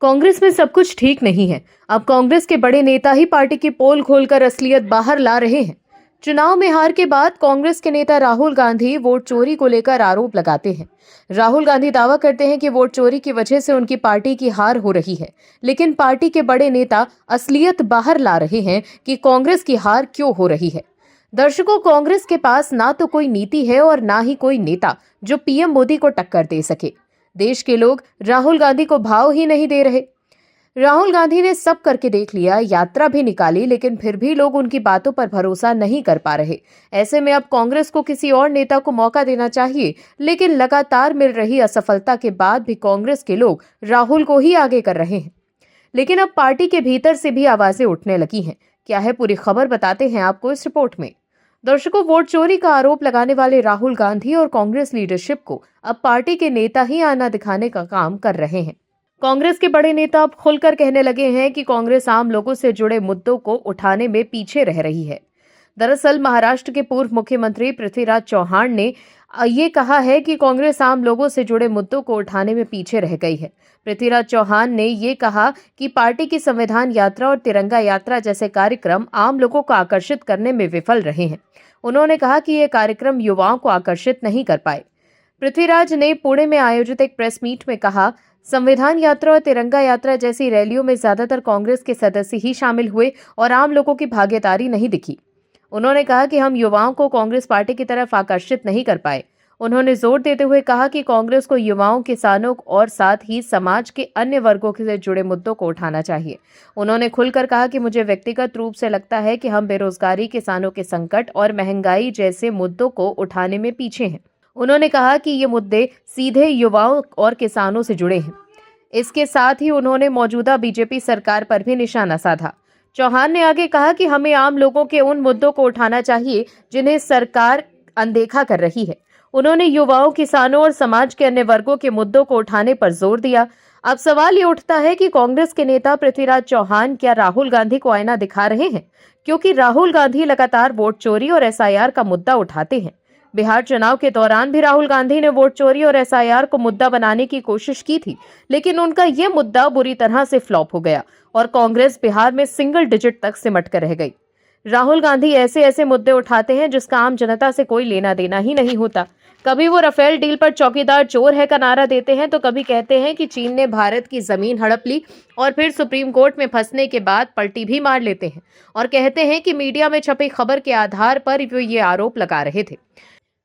कांग्रेस में सब कुछ ठीक नहीं है। अब कांग्रेस के बड़े नेता ही पार्टी की पोल खोलकर असलियत बाहर ला रहे हैं। चुनाव में हार के बाद कांग्रेस के नेता राहुल गांधी वोट चोरी को लेकर आरोप लगाते हैं। राहुल गांधी दावा करते हैं कि वोट चोरी की वजह से उनकी पार्टी की हार हो रही है, लेकिन पार्टी के बड़े नेता असलियत बाहर ला रहे हैं कि कांग्रेस की हार क्यों हो रही है। दर्शकों, कांग्रेस के पास ना तो कोई नीति है और ना ही कोई नेता जो पीएम मोदी को टक्कर दे सके। देश के लोग राहुल गांधी को भाव ही नहीं दे रहे। राहुल गांधी ने सब करके देख लिया, यात्रा भी निकाली, लेकिन फिर भी लोग उनकी बातों पर भरोसा नहीं कर पा रहे। ऐसे में अब कांग्रेस को किसी और नेता को मौका देना चाहिए, लेकिन लगातार मिल रही असफलता के बाद भी कांग्रेस के लोग राहुल को ही आगे कर रहे हैं। लेकिन अब पार्टी के भीतर से भी आवाजें उठने लगी हैं। क्या है पूरी खबर, बताते हैं आपको इस रिपोर्ट में। दर्शकों, वोट चोरी का आरोप लगाने वाले राहुल गांधी और कांग्रेस लीडरशिप को अब पार्टी के नेता ही आईना दिखाने का काम कर रहे हैं। कांग्रेस के बड़े नेता अब खुलकर कहने लगे हैं कि कांग्रेस आम लोगों से जुड़े मुद्दों को उठाने में पीछे रह रही है। दरअसल महाराष्ट्र के पूर्व मुख्यमंत्री पृथ्वीराज चौहान ने ये कहा है कि कांग्रेस आम लोगों से जुड़े मुद्दों को उठाने में पीछे रह गई है। पृथ्वीराज चौहान ने ये कहा कि पार्टी की संविधान यात्रा और तिरंगा यात्रा जैसे कार्यक्रम आम लोगों को आकर्षित करने में विफल रहे हैं। उन्होंने कहा कि ये कार्यक्रम युवाओं को आकर्षित नहीं कर पाए। पृथ्वीराज ने पुणे में आयोजित एक प्रेस मीट में कहा, संविधान यात्रा और तिरंगा यात्रा जैसी रैलियों में ज्यादातर कांग्रेस के सदस्य ही शामिल हुए और आम लोगों की भागीदारी नहीं दिखी। उन्होंने कहा कि हम युवाओं को कांग्रेस पार्टी की तरफ आकर्षित नहीं कर पाए। उन्होंने जोर देते हुए कहा कि कांग्रेस को युवाओं, किसानों और साथ ही समाज के अन्य वर्गों से जुड़े मुद्दों को उठाना चाहिए। उन्होंने खुलकर कहा कि मुझे व्यक्तिगत रूप से लगता है कि हम बेरोजगारी, किसानों के संकट और महंगाई जैसे मुद्दों को उठाने में पीछे हैं। उन्होंने कहा कि ये मुद्दे सीधे युवाओं और किसानों से जुड़े हैं। इसके साथ ही उन्होंने मौजूदा बीजेपी सरकार पर भी निशाना साधा। चौहान ने आगे कहा कि हमें आम लोगों के उन मुद्दों को उठाना चाहिए जिन्हें सरकार अनदेखा कर रही है। उन्होंने युवाओं, किसानों और समाज के अन्य वर्गों के मुद्दों को उठाने पर जोर दिया। अब सवाल ये उठता है कि कांग्रेस के नेता पृथ्वीराज चौहान क्या राहुल गांधी को आईना दिखा रहे हैं, क्योंकि राहुल गांधी लगातार वोट चोरी और एसआईआर का मुद्दा उठाते हैं। बिहार चुनाव के दौरान भी राहुल गांधी ने वोट चोरी और एसआईआर को मुद्दा बनाने की कोशिश की थी, लेकिन उनका यह मुद्दा बुरी तरह से फ्लॉप हो गया और कांग्रेस बिहार में सिंगल डिजिट तक सिमट कर रह गई। राहुल गांधी ऐसे ऐसे मुद्दे उठाते हैं जिसका आम जनता से कोई लेना देना ही नहीं होता। कभी वो राफेल डील पर चौकीदार चोर है का नारा देते हैं, तो कभी कहते हैं कि चीन ने भारत की जमीन हड़प ली, और फिर सुप्रीम कोर्ट में फंसने के बाद पलटी भी मार लेते हैं और कहते हैं कि मीडिया में छपी खबर के आधार पर वो ये आरोप लगा रहे थे।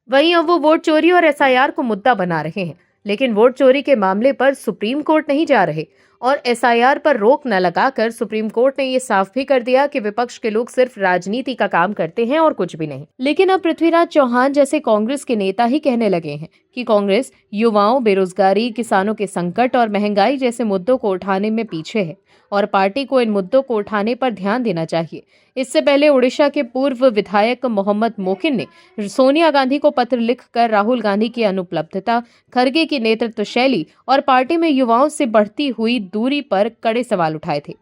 वहीं अब वो वोट चोरी और एसआईआर को मुद्दा बना रहे हैं, लेकिन वोट चोरी के मामले पर सुप्रीम कोर्ट नहीं जा रहे और एसआईआर पर रोक न लगाकर सुप्रीम कोर्ट ने ये साफ भी कर दिया कि विपक्ष के लोग सिर्फ राजनीति का काम करते हैं और कुछ भी नहीं। लेकिन अब पृथ्वीराज चौहान जैसे कांग्रेस के नेता ही कहने लगे हैं कि कांग्रेस युवाओं, बेरोजगारी, किसानों के संकट और महंगाई जैसे मुद्दों को उठाने में पीछे है और पार्टी को इन मुद्दों को उठाने पर ध्यान देना चाहिए। इससे पहले उड़ीसा के पूर्व विधायक मोहम्मद मोकिन ने सोनिया गांधी को पत्र लिखकर राहुल गांधी की अनुपलब्धता, खड़गे की नेतृत्व शैली और पार्टी में युवाओं से बढ़ती हुई दूरी पर कड़े सवाल उठाए थे।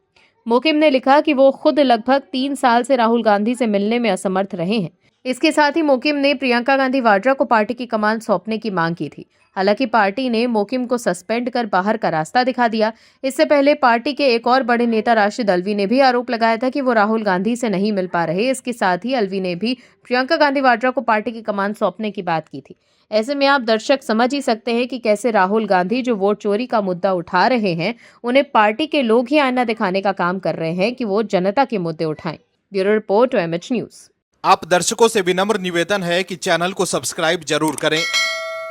मोकिम ने लिखा कि वो खुद लगभग 3 साल से राहुल गांधी से मिलने में असमर्थ रहे हैं। इसके साथ ही मोकिम ने प्रियंका गांधी वाड्रा को पार्टी की कमान सौंपने की मांग की थी। हालांकि पार्टी ने मोकिम को सस्पेंड कर बाहर का रास्ता दिखा दिया। इससे पहले पार्टी के एक और बड़े नेता राशिद अल्वी ने भी आरोप लगाया था कि वो राहुल गांधी से नहीं मिल पा रहे। इसके साथ ही अल्वी ने भी प्रियंका गांधी वाड्रा को पार्टी की कमान सौंपने की बात की थी। ऐसे में आप दर्शक समझ ही सकते हैं कि कैसे राहुल गांधी जो वोट चोरी का मुद्दा उठा रहे हैं, उन्हें पार्टी के लोग ही आईना दिखाने का काम कर रहे हैं कि वो जनता के मुद्दे उठाएं। Bureau report, OMH news. आप दर्शकों से विनम्र निवेदन है कि चैनल को सब्सक्राइब जरूर करें